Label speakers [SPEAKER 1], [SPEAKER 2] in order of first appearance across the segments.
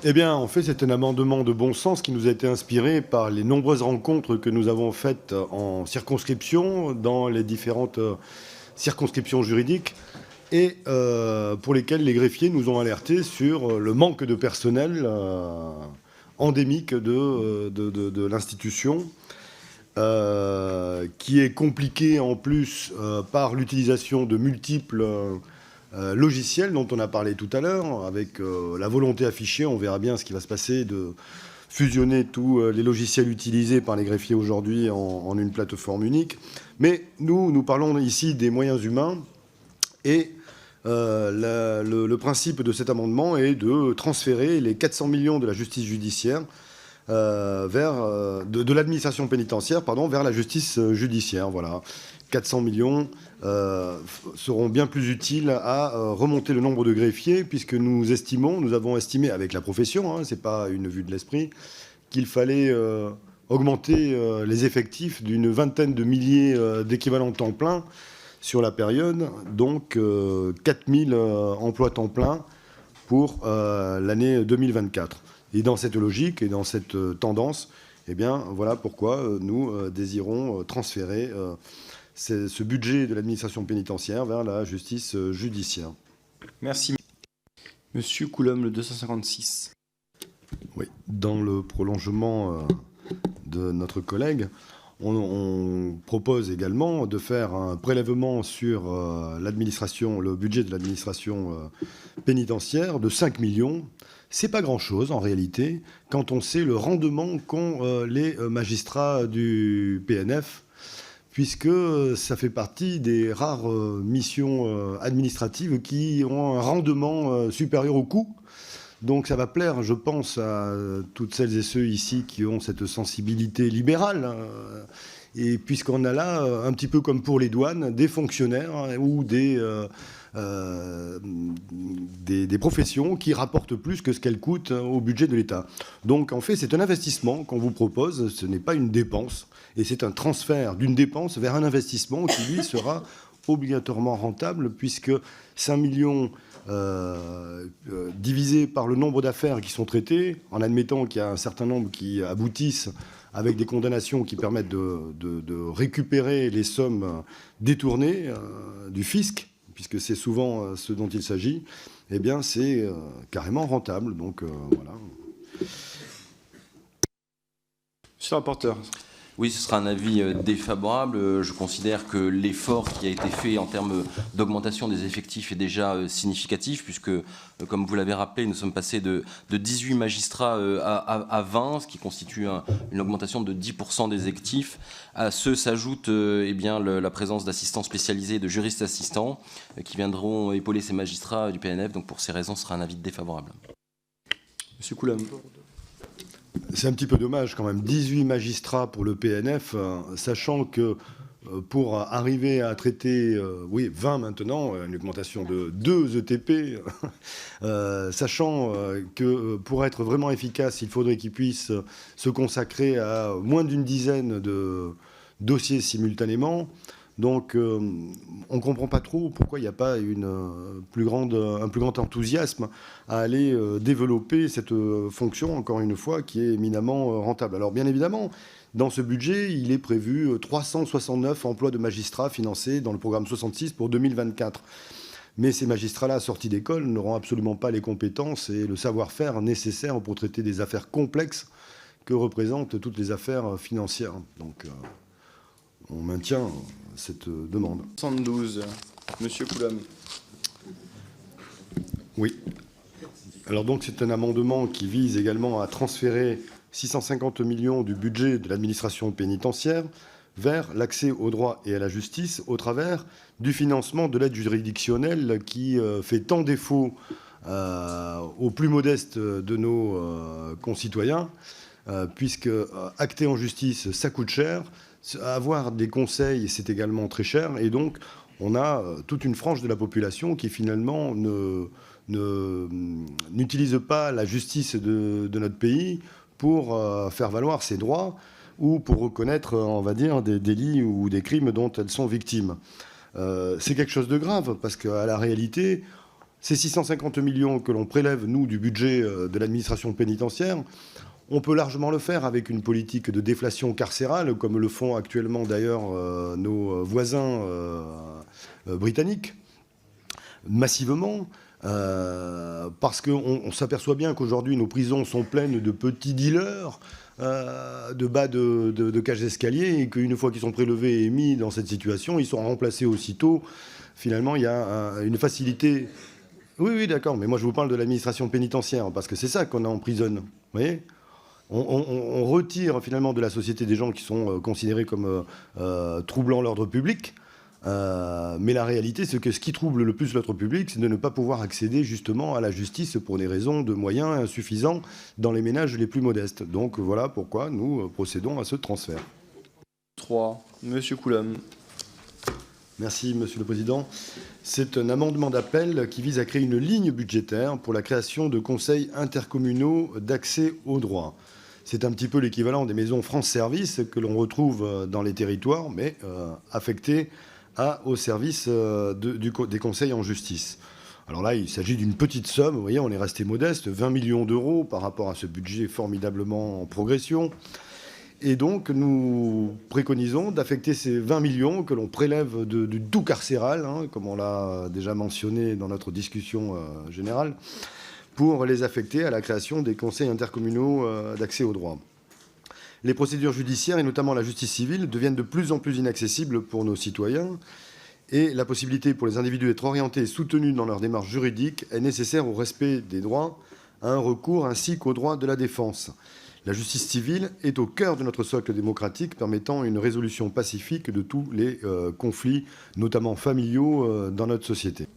[SPEAKER 1] Eh bien, en fait, c'est un amendement de bon sens qui nous a été inspiré par les nombreuses rencontres que nous avons faites en circonscription, dans les différentes circonscriptions juridiques, et pour lesquelles les greffiers nous ont alertés sur le manque de personnel endémique de l'institution, qui est compliqué en plus par l'utilisation de multiples logiciels dont on a parlé tout à l'heure, avec la volonté affichée, on verra bien ce qui va se passer, de fusionner tous les logiciels utilisés par les greffiers aujourd'hui en une plateforme unique. Mais nous parlons ici des moyens humains, et le principe de cet amendement est de transférer les 400 millions de la justice judiciaire de l'administration pénitentiaire, vers la justice judiciaire. Voilà. 400 millions seront bien plus utiles à remonter le nombre de greffiers, puisque nous avons estimé avec la profession, ce n'est pas une vue de l'esprit, qu'il fallait augmenter les effectifs d'une vingtaine de milliers d'équivalents temps plein sur la période, donc 4000 emplois temps plein pour l'année 2024. Et dans cette logique et dans cette tendance, eh bien, voilà pourquoi nous désirons transférer ce budget de l'administration pénitentiaire vers la justice judiciaire.
[SPEAKER 2] Merci. Monsieur Coulombe, le 256.
[SPEAKER 1] Oui, dans le prolongement de notre collègue, on propose également de faire un prélèvement sur le budget de l'administration pénitentiaire de 5 millions. C'est pas grand-chose en réalité, quand on sait le rendement qu'ont les magistrats du PNF, puisque ça fait partie des rares missions administratives qui ont un rendement supérieur au coût. Donc ça va plaire, je pense, à toutes celles et ceux ici qui ont cette sensibilité libérale. Et puisqu'on a là, un petit peu comme pour les douanes, des fonctionnaires ou des professions qui rapportent plus que ce qu'elles coûtent au budget de l'État. Donc en fait, c'est un investissement qu'on vous propose, ce n'est pas une dépense, et c'est un transfert d'une dépense vers un investissement qui, lui, sera obligatoirement rentable, puisque 5 millions divisé par le nombre d'affaires qui sont traitées, en admettant qu'il y a un certain nombre qui aboutissent avec des condamnations qui permettent de récupérer les sommes détournées du fisc, puisque c'est souvent ce dont il s'agit, eh bien c'est carrément rentable. Donc voilà.
[SPEAKER 2] Monsieur le rapporteur.
[SPEAKER 3] Oui, ce sera un avis défavorable. Je considère que l'effort qui a été fait en termes d'augmentation des effectifs est déjà significatif, puisque, comme vous l'avez rappelé, nous sommes passés de 18 magistrats à 20, ce qui constitue une augmentation de 10% des effectifs. À ce s'ajoute la présence d'assistants spécialisés, de juristes assistants, qui viendront épauler ces magistrats du PNF. Donc pour ces raisons, ce sera un avis défavorable.
[SPEAKER 2] Monsieur Coulombe.
[SPEAKER 1] C'est un petit peu dommage quand même, 18 magistrats pour le PNF, sachant que pour arriver à traiter, 20 maintenant, une augmentation de 2 ETP, sachant que pour être vraiment efficace, il faudrait qu'ils puissent se consacrer à moins d'une dizaine de dossiers simultanément. Donc on ne comprend pas trop pourquoi il n'y a pas un plus grand enthousiasme à aller développer cette fonction, encore une fois, qui est éminemment rentable. Alors bien évidemment, dans ce budget, il est prévu 369 emplois de magistrats financés dans le programme 66 pour 2024. Mais ces magistrats-là, sortis d'école, n'auront absolument pas les compétences et le savoir-faire nécessaires pour traiter des affaires complexes que représentent toutes les affaires financières. Donc on maintient cette demande.
[SPEAKER 2] 72, monsieur Coulombe.
[SPEAKER 1] Oui. Alors donc c'est un amendement qui vise également à transférer 650 millions du budget de l'administration pénitentiaire vers l'accès au droit et à la justice au travers du financement de l'aide juridictionnelle qui fait tant défaut aux plus modestes de nos concitoyens, puisque acter en justice, ça coûte cher. Avoir des conseils, c'est également très cher. Et donc, on a toute une frange de la population qui, finalement, n'utilise pas la justice de notre pays pour faire valoir ses droits ou pour reconnaître, on va dire, des délits ou des crimes dont elles sont victimes. C'est quelque chose de grave, parce qu'à la réalité, ces 650 millions que l'on prélève, nous, du budget de l'administration pénitentiaire, on peut largement le faire avec une politique de déflation carcérale, comme le font actuellement d'ailleurs nos voisins britanniques, massivement, parce qu'on s'aperçoit bien qu'aujourd'hui, nos prisons sont pleines de petits dealers, de bas de cages d'escalier, et qu'une fois qu'ils sont prélevés et mis dans cette situation, ils sont remplacés aussitôt. Finalement, il y a une facilité. Oui, d'accord, mais moi je vous parle de l'administration pénitentiaire, parce que c'est ça qu'on emprisonne. Vous voyez ? On retire finalement de la société des gens qui sont considérés comme troublant l'ordre public. Mais la réalité, c'est que ce qui trouble le plus l'ordre public, c'est de ne pas pouvoir accéder justement à la justice pour des raisons de moyens insuffisants dans les ménages les plus modestes. Donc voilà pourquoi nous procédons à ce transfert.
[SPEAKER 2] 3. Monsieur Coulombe.
[SPEAKER 1] Merci, Monsieur le Président. C'est un amendement d'appel qui vise à créer une ligne budgétaire pour la création de conseils intercommunaux d'accès au droit. C'est un petit peu l'équivalent des maisons France Service que l'on retrouve dans les territoires, mais affectées au service des conseils en justice. Alors là, il s'agit d'une petite somme. Vous voyez, on est resté modeste, 20 millions d'euros par rapport à ce budget formidablement en progression. Et donc, nous préconisons d'affecter ces 20 millions que l'on prélève du doux carcéral, comme on l'a déjà mentionné dans notre discussion générale, pour les affecter à la création des conseils intercommunaux d'accès au droit. Les procédures judiciaires, et notamment la justice civile, deviennent de plus en plus inaccessibles pour nos citoyens, et la possibilité pour les individus d'être orientés et soutenus dans leur démarche juridique est nécessaire au respect des droits, à un recours ainsi qu'aux droits de la défense. La justice civile est au cœur de notre socle démocratique, permettant une résolution pacifique de tous les conflits, notamment familiaux, dans notre société.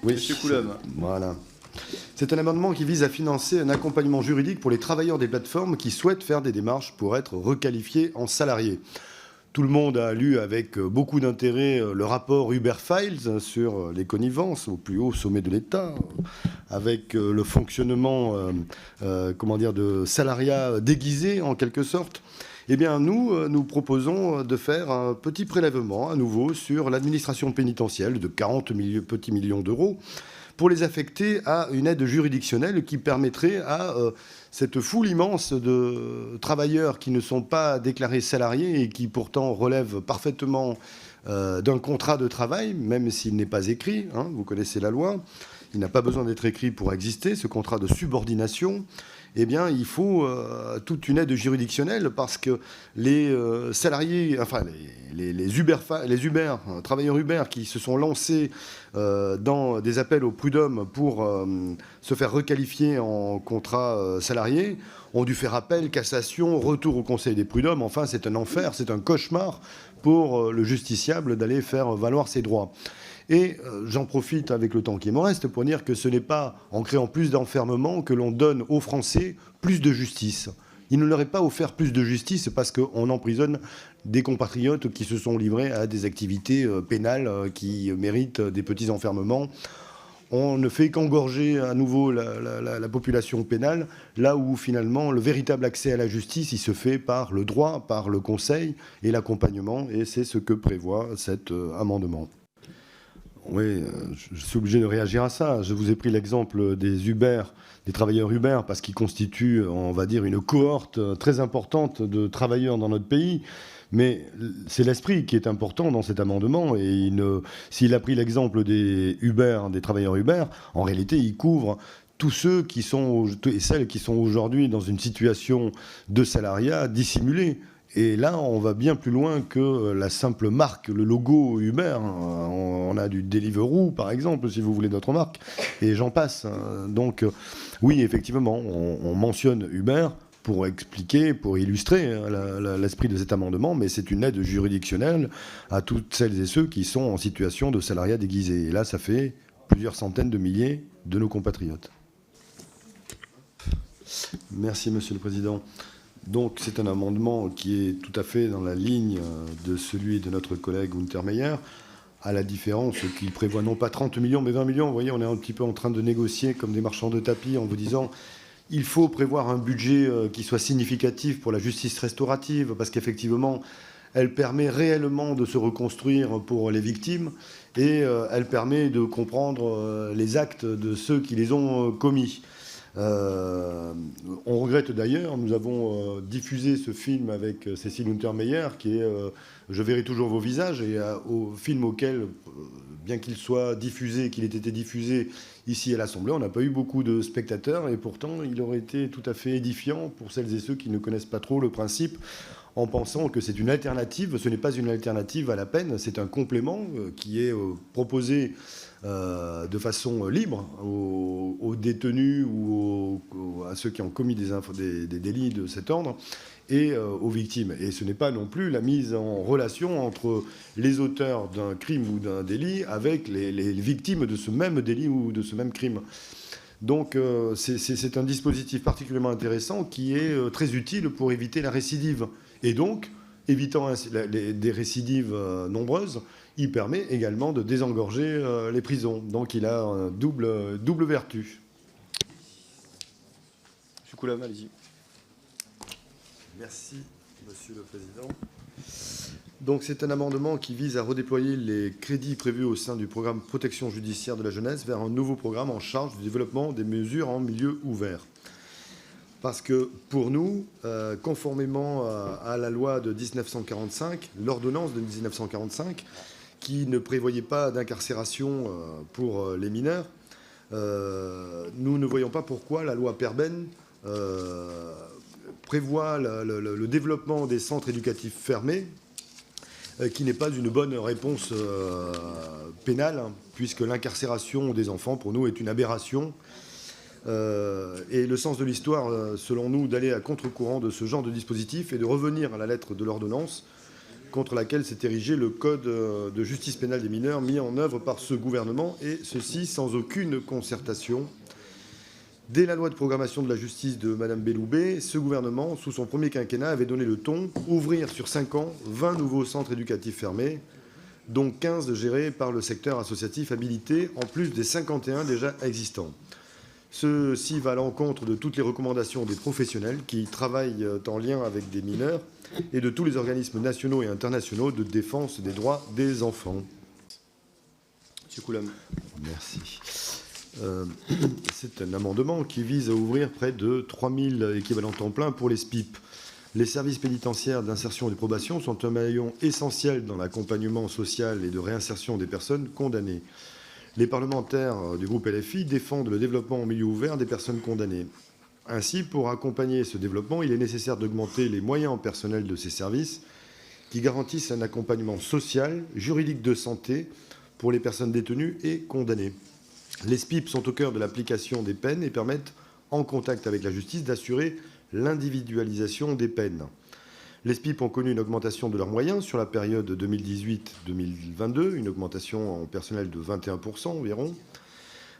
[SPEAKER 2] Oui, Monsieur Coulombe.
[SPEAKER 1] Voilà. C'est un amendement qui vise à financer un accompagnement juridique pour les travailleurs des plateformes qui souhaitent faire des démarches pour être requalifiés en salariés. Tout le monde a lu avec beaucoup d'intérêt le rapport Uber Files sur les connivences au plus haut sommet de l'État, avec le fonctionnement de salariat déguisé en quelque sorte. Eh bien, nous proposons de faire un petit prélèvement à nouveau sur l'administration pénitentiaire de 40 petits millions d'euros pour les affecter à une aide juridictionnelle qui permettrait à cette foule immense de travailleurs qui ne sont pas déclarés salariés et qui pourtant relèvent parfaitement d'un contrat de travail, même s'il n'est pas écrit, vous connaissez la loi, il n'a pas besoin d'être écrit pour exister, ce contrat de subordination. Eh bien, il faut toute une aide juridictionnelle parce que les salariés, enfin les Uber, travailleurs Uber qui se sont lancés dans des appels au prud'homme pour se faire requalifier en contrat salarié, ont dû faire appel, cassation, retour au Conseil des prud'hommes. Enfin, c'est un enfer, c'est un cauchemar pour le justiciable d'aller faire valoir ses droits. Et j'en profite avec le temps qui me reste pour dire que ce n'est pas en créant plus d'enfermement que l'on donne aux Français plus de justice. Il ne leur est pas offert plus de justice parce qu'on emprisonne des compatriotes qui se sont livrés à des activités pénales qui méritent des petits enfermements. On ne fait qu'engorger à nouveau la population pénale, là où finalement le véritable accès à la justice, il se fait par le droit, par le conseil et l'accompagnement, et c'est ce que prévoit cet amendement. Oui, je suis obligé de réagir à ça. Je vous ai pris l'exemple des Uber, des travailleurs Uber, parce qu'ils constituent, on va dire, une cohorte très importante de travailleurs dans notre pays. Mais c'est l'esprit qui est important dans cet amendement. Et s'il a pris l'exemple des Uber, des travailleurs Uber, en réalité, il couvre tous ceux qui sont, et celles qui sont aujourd'hui dans une situation de salariat dissimulé. Et là, on va bien plus loin que la simple marque, le logo Uber. On a du Deliveroo, par exemple, si vous voulez d'autres marques, et j'en passe. Donc, oui, effectivement, on mentionne Uber pour expliquer, pour illustrer l'esprit de cet amendement, mais c'est une aide juridictionnelle à toutes celles et ceux qui sont en situation de salariat déguisé. Et là, ça fait plusieurs centaines de milliers de nos compatriotes. Merci, Monsieur le Président. Donc c'est un amendement qui est tout à fait dans la ligne de celui de notre collègue Untermeyer, à la différence qu'il prévoit non pas 30 millions mais 20 millions. Vous voyez, on est un petit peu en train de négocier comme des marchands de tapis en vous disant il faut prévoir un budget qui soit significatif pour la justice restaurative parce qu'effectivement elle permet réellement de se reconstruire pour les victimes et elle permet de comprendre les actes de ceux qui les ont commis. On regrette d'ailleurs, nous avons diffusé ce film avec Cécile Untermeyer qui est Je verrai toujours vos visages, et au film auquel, bien qu'il soit diffusé, qu'il ait été diffusé ici à l'Assemblée, on n'a pas eu beaucoup de spectateurs, et pourtant il aurait été tout à fait édifiant pour celles et ceux qui ne connaissent pas trop le principe, en pensant que c'est une alternative. Ce n'est pas une alternative à la peine, c'est un complément qui est proposé de façon libre aux détenus ou à ceux qui ont commis des délits de cet ordre et aux victimes. Et ce n'est pas non plus la mise en relation entre les auteurs d'un crime ou d'un délit avec les victimes de ce même délit ou de ce même crime. Donc c'est un dispositif particulièrement intéressant qui est très utile pour éviter la récidive. Et donc, évitant des récidives nombreuses, il permet également de désengorger les prisons. Donc il a une double vertu.
[SPEAKER 2] Monsieur Coulam, allez-y.
[SPEAKER 1] Merci, Monsieur le Président. Donc c'est un amendement qui vise à redéployer les crédits prévus au sein du programme protection judiciaire de la jeunesse vers un nouveau programme en charge du développement des mesures en milieu ouvert. Parce que pour nous, conformément à la loi de 1945, l'ordonnance de 1945, qui ne prévoyait pas d'incarcération pour les mineurs, nous ne voyons pas pourquoi la loi Perben prévoit le développement des centres éducatifs fermés, qui n'est pas une bonne réponse pénale, puisque l'incarcération des enfants, pour nous, est une aberration. Et le sens de l'histoire, selon nous, d'aller à contre-courant de ce genre de dispositif et de revenir à la lettre de l'ordonnance contre laquelle s'est érigé le Code de justice pénale des mineurs mis en œuvre par ce gouvernement, et ceci sans aucune concertation. Dès la loi de programmation de la justice de Mme Belloubet, ce gouvernement, sous son premier quinquennat, avait donné le ton, ouvrir sur 5 ans 20 nouveaux centres éducatifs fermés, dont 15 gérés par le secteur associatif habilité, en plus des 51 déjà existants. Ceci va à l'encontre de toutes les recommandations des professionnels qui travaillent en lien avec des mineurs et de tous les organismes nationaux et internationaux de défense des droits des enfants.
[SPEAKER 2] Monsieur Coulam.
[SPEAKER 1] Merci. C'est un amendement qui vise à ouvrir près de 3000 équivalents temps plein pour les SPIP. Les services pénitentiaires d'insertion et de probation sont un maillon essentiel dans l'accompagnement social et de réinsertion des personnes condamnées. Les parlementaires du groupe LFI défendent le développement en milieu ouvert des personnes condamnées. Ainsi, pour accompagner ce développement, il est nécessaire d'augmenter les moyens en personnel de ces services qui garantissent un accompagnement social, juridique de santé pour les personnes détenues et condamnées. Les SPIP sont au cœur de l'application des peines et permettent, en contact avec la justice, d'assurer l'individualisation des peines. Les SPIP ont connu une augmentation de leurs moyens sur la période 2018-2022, une augmentation en personnel de 21% environ.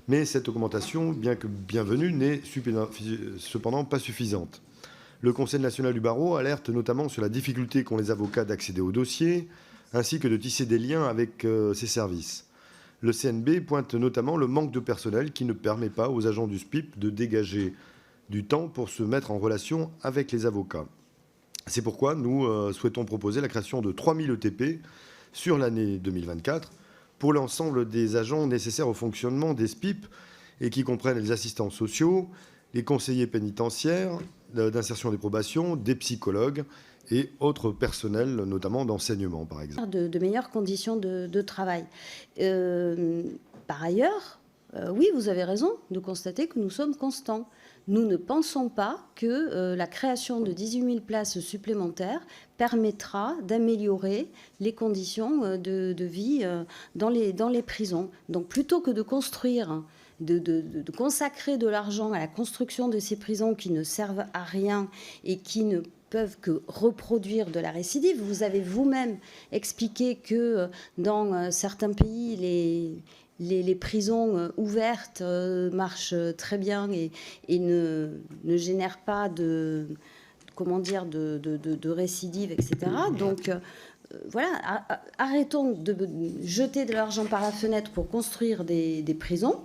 [SPEAKER 1] Mais cette augmentation, bien que bienvenue, n'est cependant pas suffisante. Le Conseil national du barreau alerte notamment sur la difficulté qu'ont les avocats d'accéder au dossier, ainsi que de tisser des liens avec ces services. Le CNB pointe notamment le manque de personnel qui ne permet pas aux agents du SPIP de dégager du temps pour se mettre en relation avec les avocats. C'est pourquoi nous souhaitons proposer la création de 3000 ETP sur l'année 2024 pour l'ensemble des agents nécessaires au fonctionnement des SPIP et qui comprennent les assistants sociaux, les conseillers pénitentiaires d'insertion et de probation, des psychologues et autres personnels, notamment d'enseignement, par exemple.
[SPEAKER 4] De meilleures conditions de travail. Par ailleurs, oui, vous avez raison de constater que nous sommes constants. Nous ne pensons pas que la création de 18 000 places supplémentaires permettra d'améliorer les conditions de vie dans les prisons. Donc plutôt que de construire, de consacrer de l'argent à la construction de ces prisons qui ne servent à rien et qui ne peuvent que reproduire de la récidive. Vous avez vous-même expliqué que dans certains pays, les prisons ouvertes marchent très bien et ne génèrent pas de récidive, etc. Donc voilà, arrêtons de jeter de l'argent par la fenêtre pour construire des prisons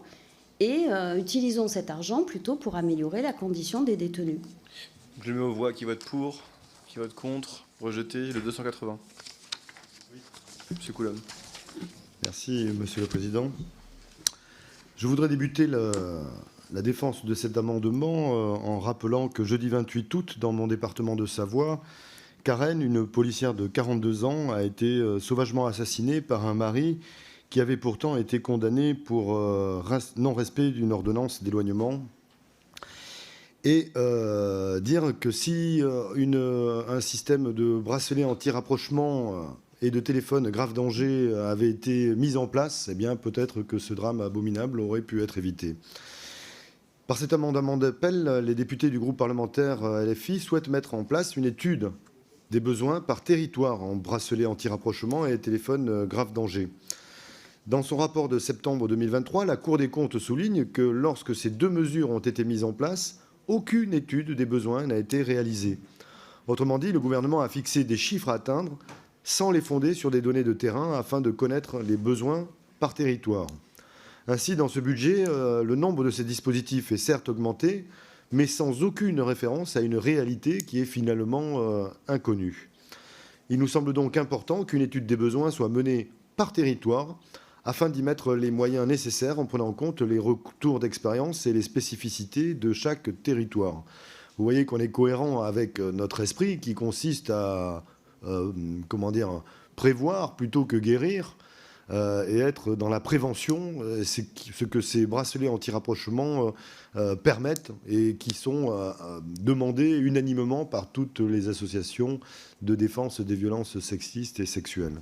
[SPEAKER 4] et utilisons cet argent plutôt pour améliorer la condition des détenus.
[SPEAKER 2] Je le mets aux voix, qui vote pour, Qui vote contre? Rejeté. Le 280. Monsieur Coulombe.
[SPEAKER 1] Merci, Monsieur le Président. Je voudrais débuter la défense de cet amendement en rappelant que jeudi 28 août, dans mon département de Savoie, Karen, une policière de 42 ans, a été sauvagement assassinée par un mari qui avait pourtant été condamné pour non-respect d'une ordonnance d'éloignement. Et dire que si un système de bracelet anti-rapprochement et de téléphone grave danger avait été mis en place, eh bien peut-être que ce drame abominable aurait pu être évité. Par cet amendement d'appel, les députés du groupe parlementaire LFI souhaitent mettre en place une étude des besoins par territoire en bracelet anti-rapprochement et téléphone grave danger. Dans son rapport de septembre 2023, la Cour des comptes souligne que lorsque ces deux mesures ont été mises en place, aucune étude des besoins n'a été réalisée. Autrement dit, le gouvernement a fixé des chiffres à atteindre sans les fonder sur des données de terrain afin de connaître les besoins par territoire. Ainsi, dans ce budget, le nombre de ces dispositifs est certes augmenté, mais sans aucune référence à une réalité qui est finalement inconnue. Il nous semble donc important qu'une étude des besoins soit menée par territoire afin d'y mettre les moyens nécessaires en prenant en compte les retours d'expérience et les spécificités de chaque territoire. Vous voyez qu'on est cohérent avec notre esprit qui consiste à prévoir plutôt que guérir et être dans la prévention. C'est ce que ces bracelets anti-rapprochement permettent et qui sont demandés unanimement par toutes les associations de défense des violences sexistes et sexuelles.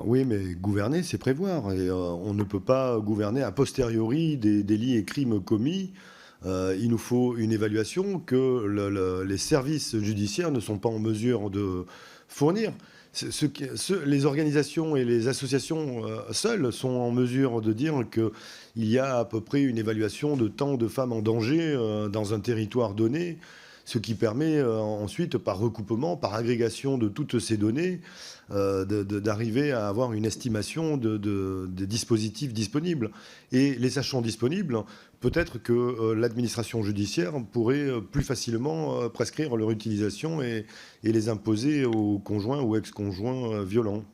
[SPEAKER 1] Oui, mais gouverner, c'est prévoir. Et on ne peut pas gouverner a posteriori des délits et crimes commis. Il nous faut une évaluation que les services judiciaires ne sont pas en mesure de fournir. Les organisations et les associations seules sont en mesure de dire qu'il y a à peu près une évaluation de tant de femmes en danger dans un territoire donné, ce qui permet ensuite, par recoupement, par agrégation de toutes ces données, d'arriver à avoir une estimation des dispositifs disponibles. Et les sachant disponibles, peut-être que l'administration judiciaire pourrait plus facilement prescrire leur utilisation et les imposer aux conjoints ou ex-conjoints violents.